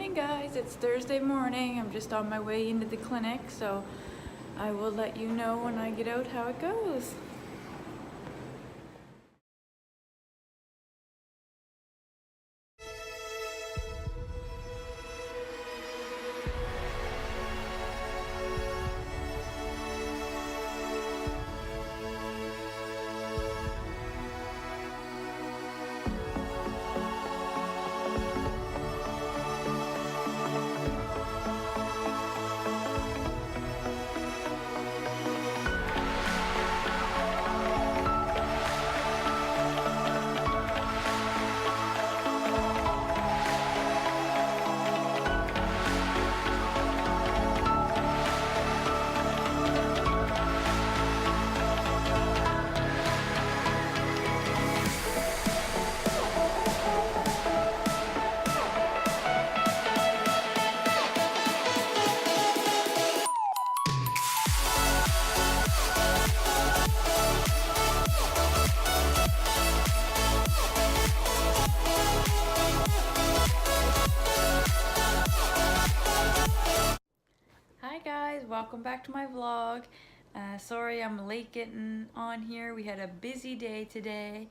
morning, guys. It's Thursday morning. I'm just on my way into the clinic, so I will let you know when I get out how it goes. Hi guys, welcome back to my vlog. Sorry I'm late getting on here. We had a busy day today.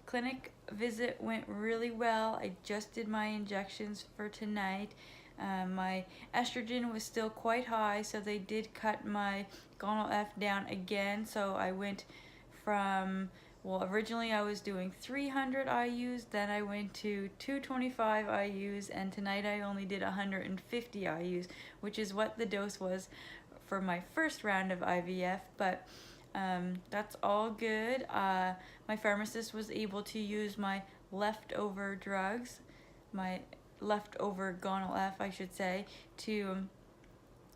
Clinic visit went really well. I just did my injections for tonight. My estrogen was still quite high, so they did cut my gonal F down again. So I went from, well, originally I was doing 300 IUs, then I went to 225 IUs, and tonight I only did 150 IUs, which is what the dose was for my first round of IVF, but that's all good. My pharmacist was able to use my leftover drugs, my leftover gonal F, I should say, to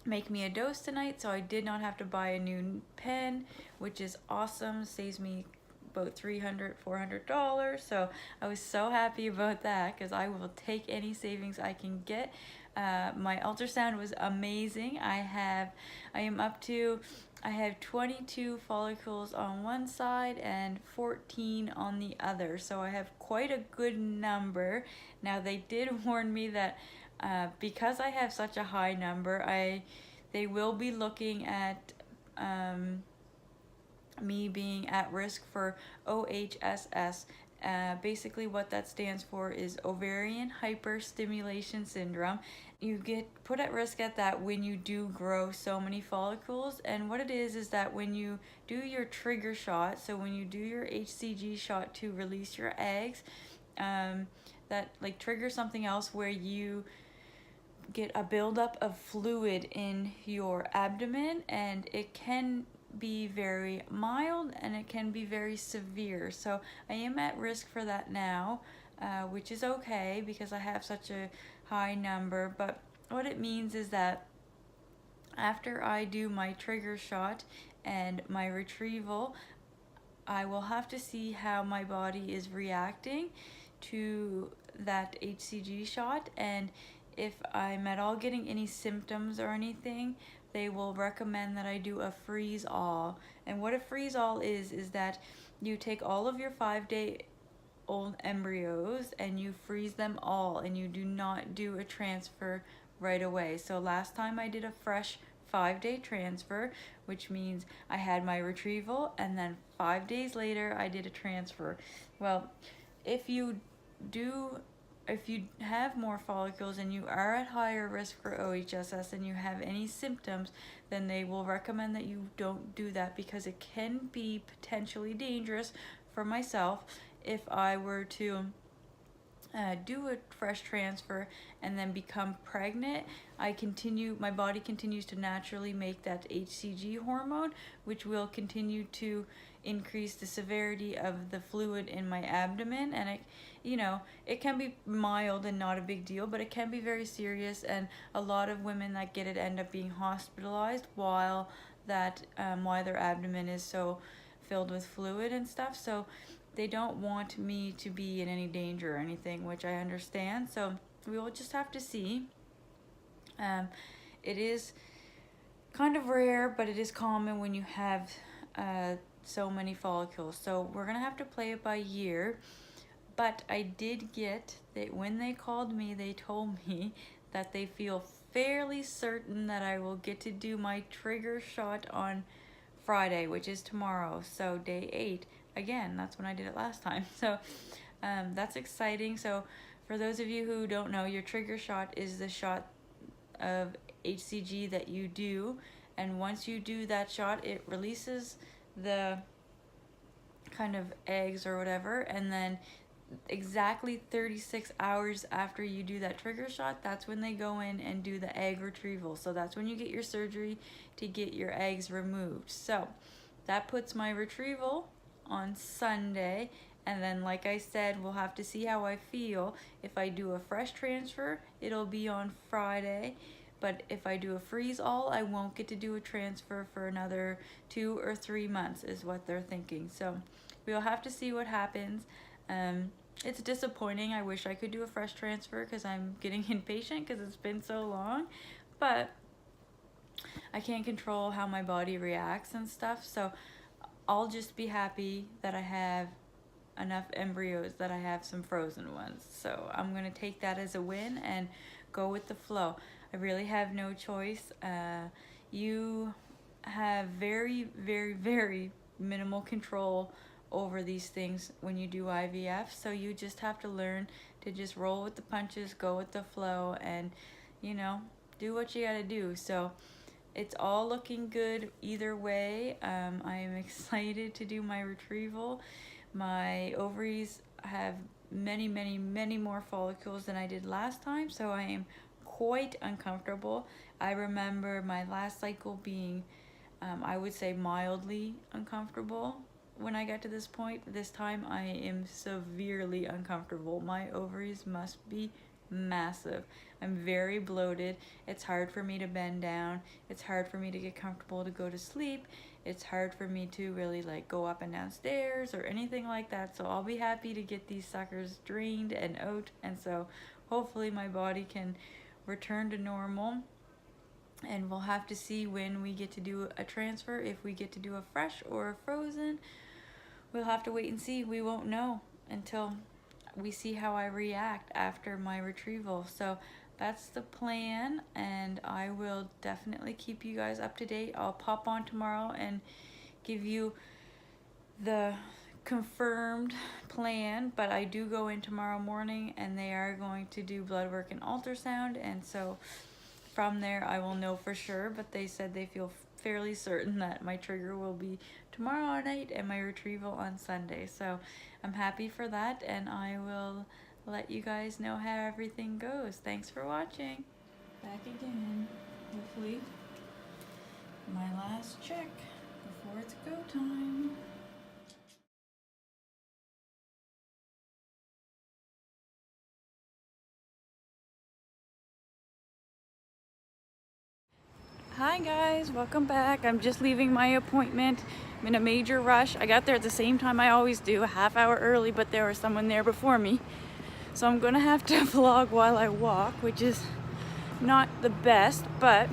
make me a dose tonight, so I did not have to buy a new pen, which is awesome. Saves me about $300–400, so I was so happy about that because I will take any savings I can get. My ultrasound was amazing. I have 22 follicles on one side and 14 on the other, so I have quite a good number. Now they did warn me that because I have such a high number, they will be looking at me being at risk for OHSS. Basically what that stands for is Ovarian Hyperstimulation Syndrome. You get put at risk at that when you do grow so many follicles, and what it is that when you do your trigger shot, so when you do your HCG shot to release your eggs, that like triggers something else where you get a buildup of fluid in your abdomen, and it can be very mild and it can be very severe. So I am at risk for that now, which is okay because I have such a high number. But what it means is that after I do my trigger shot and my retrieval, I will have to see how my body is reacting to that HCG shot, and if I'm at all getting any symptoms or anything, they will recommend that I do a freeze-all. And what a freeze-all is that you take all of your 5-day-old embryos and you freeze them all, and you do not do a transfer right away. So last time I did a fresh 5-day transfer, which means I had my retrieval and then 5 days later I did a transfer. Well, if you have more follicles and you are at higher risk for OHSS and you have any symptoms, then they will recommend that you don't do that, because it can be potentially dangerous for myself if I were to do a fresh transfer and then become pregnant. My body continues to naturally make that HCG hormone, which will continue to increase the severity of the fluid in my abdomen, and it can be mild and not a big deal, but it can be very serious, and a lot of women that get it end up being hospitalized while their abdomen is so filled with fluid and stuff. So they don't want me to be in any danger or anything, which I understand. So we will just have to see. It is kind of rare, but it is common when you have so many follicles. So we're gonna have to play it by ear. But I did get that when they called me, they told me that they feel fairly certain that I will get to do my trigger shot on Friday, which is tomorrow, so day 8. Again, that's when I did it last time. So that's exciting. So for those of you who don't know, your trigger shot is the shot of HCG that you do, and once you do that shot, it releases the kind of eggs or whatever, and then exactly 36 hours after you do that trigger shot, that's when they go in and do the egg retrieval. So that's when you get your surgery to get your eggs removed. So that puts my retrieval on Sunday, and then like I said, we'll have to see how I feel. If I do a fresh transfer, it'll be on Friday, but if I do a freeze all, I won't get to do a transfer for another 2 or 3 months is what they're thinking. So we'll have to see what happens. It's disappointing. I wish I could do a fresh transfer because I'm getting impatient because it's been so long, but I can't control how my body reacts and stuff. So I'll just be happy that I have enough embryos, that I have some frozen ones. So I'm gonna take that as a win and go with the flow. I really have no choice. You have very, very, very minimal control over these things when you do IVF, so you just have to learn to just roll with the punches, go with the flow, and you know, do what you gotta do. So it's all looking good either way. I am excited to do my retrieval. My ovaries have many, many, many more follicles than I did last time, so I am quite uncomfortable. I remember my last cycle being I would say mildly uncomfortable. When I got to this point, this time I am severely uncomfortable. My ovaries must be massive. I'm very bloated. It's hard for me to bend down. It's hard for me to get comfortable to go to sleep. It's hard for me to really like go up and down stairs or anything like that. So I'll be happy to get these suckers drained and out, and so hopefully my body can return to normal. And we'll have to see when we get to do a transfer, if we get to do a fresh or a frozen. We'll have to wait and see. We won't know until we see how I react after my retrieval. So that's the plan, and I will definitely keep you guys up to date. I'll pop on tomorrow and give you the confirmed plan, but I do go in tomorrow morning and they are going to do blood work and ultrasound, and so from there I will know for sure, but they said they feel fairly certain that my trigger will be tomorrow night and my retrieval on Sunday. So I'm happy for that, and I will let you guys know how everything goes. Thanks for watching. Back again. Hopefully my last check before it's go time. Hi guys, welcome back. I'm just leaving my appointment. I'm in a major rush. I got there at the same time I always do, a half hour early, but there was someone there before me. So I'm gonna have to vlog while I walk, which is not the best, but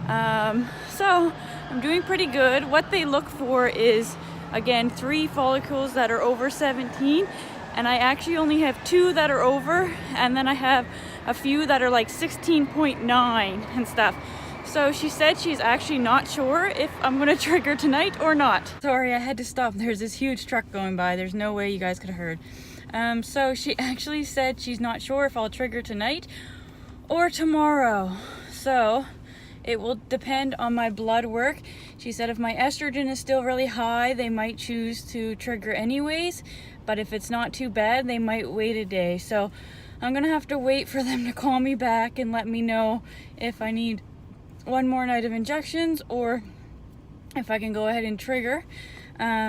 so I'm doing pretty good. What they look for is, again, 3 follicles that are over 17, and I actually only have 2 that are over, and then I have a few that are like 16.9 and stuff. So she said she's actually not sure if I'm gonna trigger tonight or not. Sorry, I had to stop. There's this huge truck going by. There's no way you guys could have heard. So she actually said she's not sure if I'll trigger tonight or tomorrow. So it will depend on my blood work. She said if my estrogen is still really high, they might choose to trigger anyways. But if it's not too bad, they might wait a day. So I'm gonna have to wait for them to call me back and let me know if I need one more night of injections or if I can go ahead and trigger.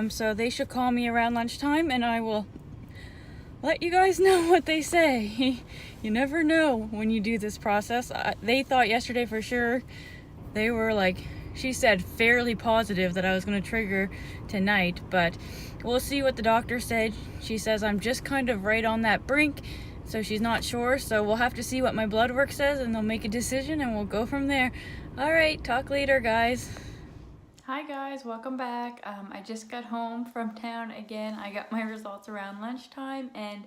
So they should call me around lunchtime and I will let you guys know what they say. You never know when you do this process. They thought yesterday for sure. They were like, she said fairly positive that I was going to trigger tonight, but we'll see what the doctor said. She says I'm just kind of right on that brink, so she's not sure. So we'll have to see what my blood work says and they'll make a decision and we'll go from there. All right, talk later, guys. Hi guys, welcome back. I just got home from town again. I got my results around lunchtime, and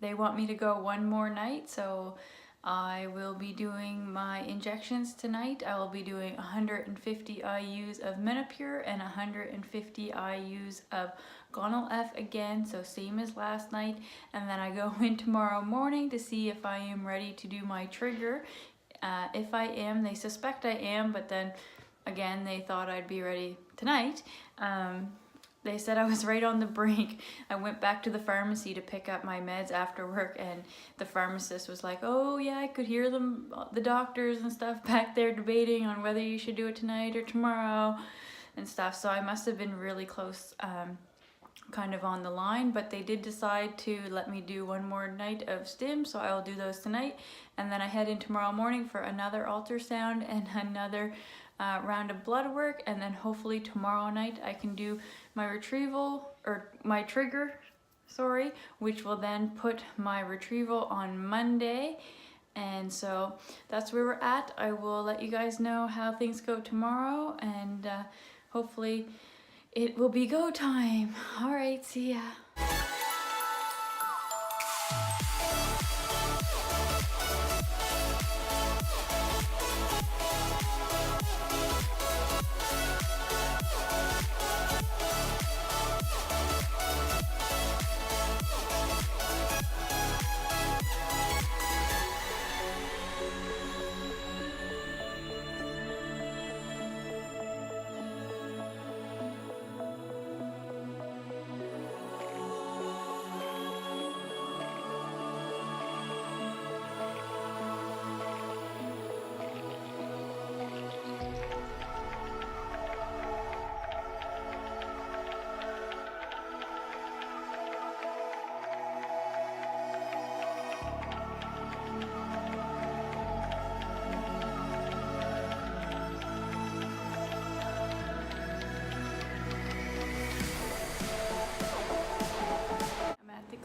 they want me to go one more night, so I will be doing my injections tonight. I will be doing 150 IUs of Menopur and 150 IUs of Gonal F again, so same as last night. And then I go in tomorrow morning to see if I am ready to do my trigger. If I am, they suspect I am, but then again, they thought I'd be ready tonight. They said I was right on the brink. I went back to the pharmacy to pick up my meds after work, and the pharmacist was like, oh yeah, I could hear them, the doctors and stuff back there debating on whether you should do it tonight or tomorrow and stuff. So I must have been really close, kind of on the line, but they did decide to let me do one more night of stim, so I will do those tonight. And then I head in tomorrow morning for another ultrasound and another round of blood work, and then hopefully tomorrow night I can do my retrieval, or my trigger, sorry, which will then put my retrieval on Monday. And so that's where we're at. I will let you guys know how things go tomorrow, and hopefully it will be go time. All right, see ya.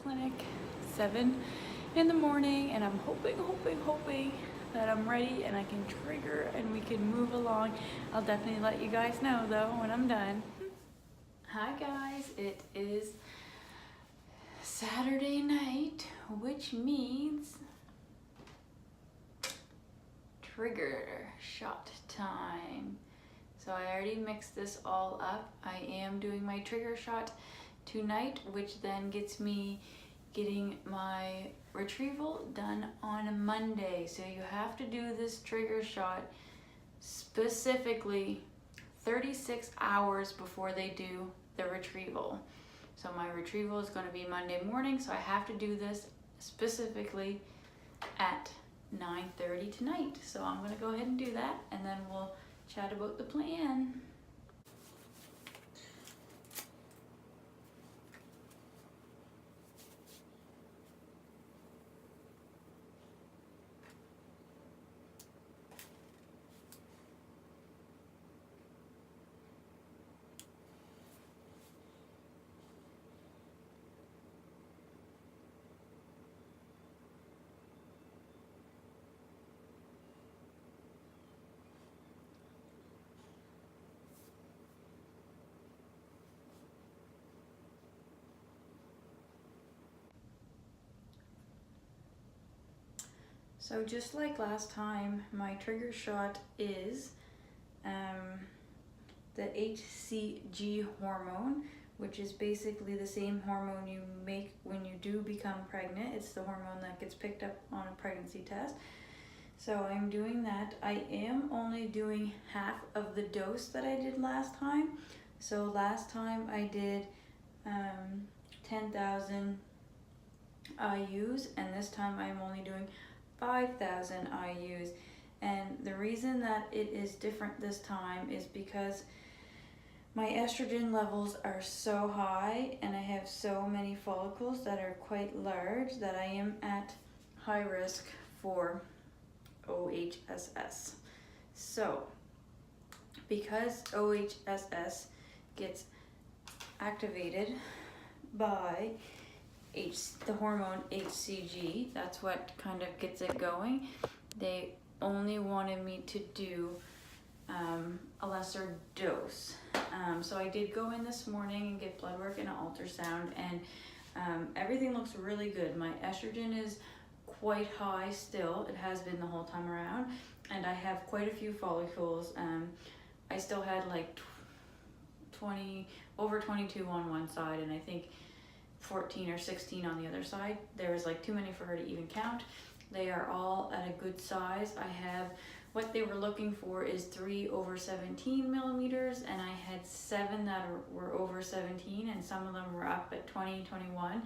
Clinic 7 in the morning, and I'm hoping that I'm ready and I can trigger and we can move along. I'll definitely let you guys know though when I'm done. Hi guys, it is Saturday night, which means trigger shot time. So I already mixed this all up. I am doing my trigger shot tonight, which then gets me getting my retrieval done on a Monday. So you have to do this trigger shot specifically 36 hours before they do the retrieval. So my retrieval is going to be Monday morning, so I have to do this specifically at 9:30 tonight. So I'm going to go ahead and do that, and then we'll chat about the plan. So just like last time, my trigger shot is the HCG hormone, which is basically the same hormone you make when you do become pregnant. It's the hormone that gets picked up on a pregnancy test. So I'm doing that. I am only doing half of the dose that I did last time. So last time I did 10,000 IUs, and this time I'm only doing 5,000 IUs. And the reason that it is different this time is because my estrogen levels are so high and I have so many follicles that are quite large that I am at high risk for OHSS. So because OHSS gets activated by the hormone HCG, that's what kind of gets it going. They only wanted me to do a lesser dose. So I did go in this morning and get blood work and an ultrasound, and everything looks really good. My estrogen is quite high still. It has been the whole time around, and I have quite a few follicles. I still had like 20, over 22 on one side, and I think 14 or 16 on the other side. There was like too many for her to even count. They are all at a good size. I have, what they were looking for is 3 over 17 millimeters, and I had 7 that were over 17, and some of them were up at 20, 21,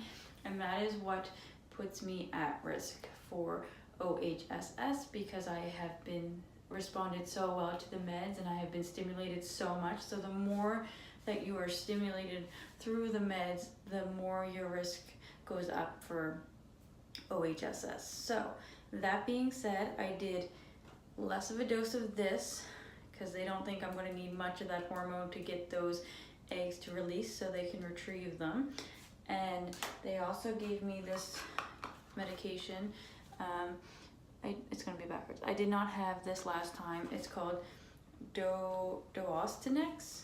and that is what puts me at risk for OHSS, because I have been responded so well to the meds, and I have been stimulated so much. So the more that you are stimulated through the meds, the more your risk goes up for OHSS. So that being said, I did less of a dose of this because they don't think I'm going to need much of that hormone to get those eggs to release so they can retrieve them. And they also gave me this medication. It's going to be backwards. I did not have this last time. It's called Dostonex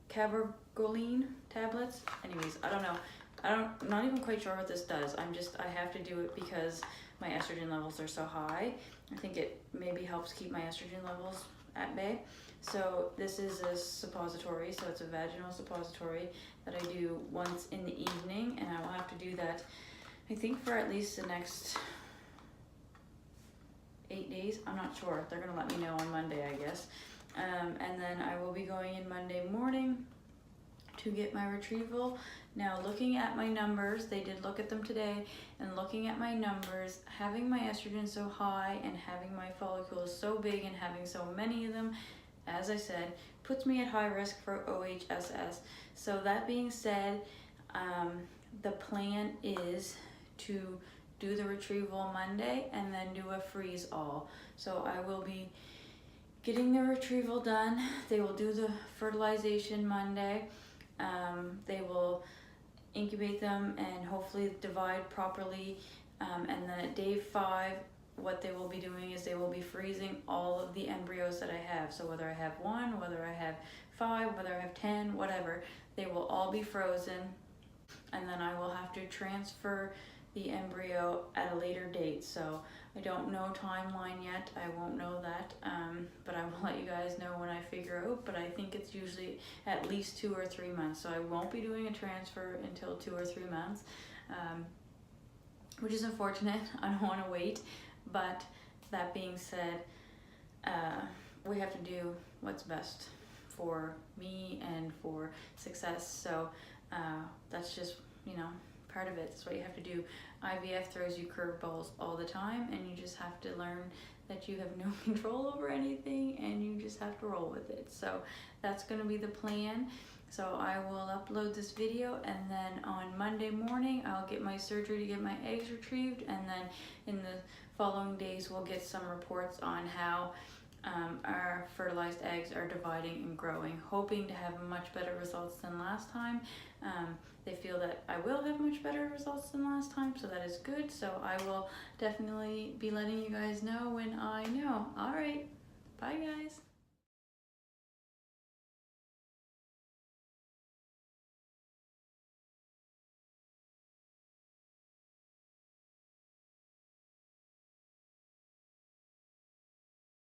Cabergoline tablets. Anyways, I don't know. I'm not even quite sure what this does. I have to do it because my estrogen levels are so high. I think it maybe helps keep my estrogen levels at bay. So this is a suppository, so it's a vaginal suppository that I do once in the evening, and I will have to do that, I think, for at least the next 8 days. I'm not sure. They're gonna let me know on Monday, I guess. And then I will be going in Monday morning to get my retrieval. Now, looking at my numbers, they did look at them today, and looking at my numbers, having my estrogen so high and having my follicles so big and having so many of them, as I said, puts me at high risk for OHSS. So that being said, the plan is to do the retrieval Monday and then do a freeze all. So I will be getting the retrieval done. They will do the fertilization Monday. They will incubate them and hopefully divide properly. And then at day 5, what they will be doing is they will be freezing all of the embryos that I have. So whether I have 1, whether I have 5, whether I have 10, whatever, they will all be frozen. And then I will have to transfer the embryo at a later date. So I don't know timeline yet. I won't know that, but I will let you guys know when I figure out. But I think it's usually at least 2 or 3 months. So I won't be doing a transfer until 2 or 3 months, which is unfortunate. I don't want to wait. But that being said, we have to do what's best for me and for success. So that's just, part of it. That's what you have to do. IVF throws you curveballs all the time, and you just have to learn that you have no control over anything, and you just have to roll with it. So that's going to be the plan. So I will upload this video, and then on Monday morning I'll get my surgery to get my eggs retrieved, and then in the following days we'll get some reports on how our fertilized eggs are dividing and growing, hoping to have much better results than last time. They feel that I will have much better results than last time, so that is good. So I will definitely be letting you guys know when I know. All right, bye guys.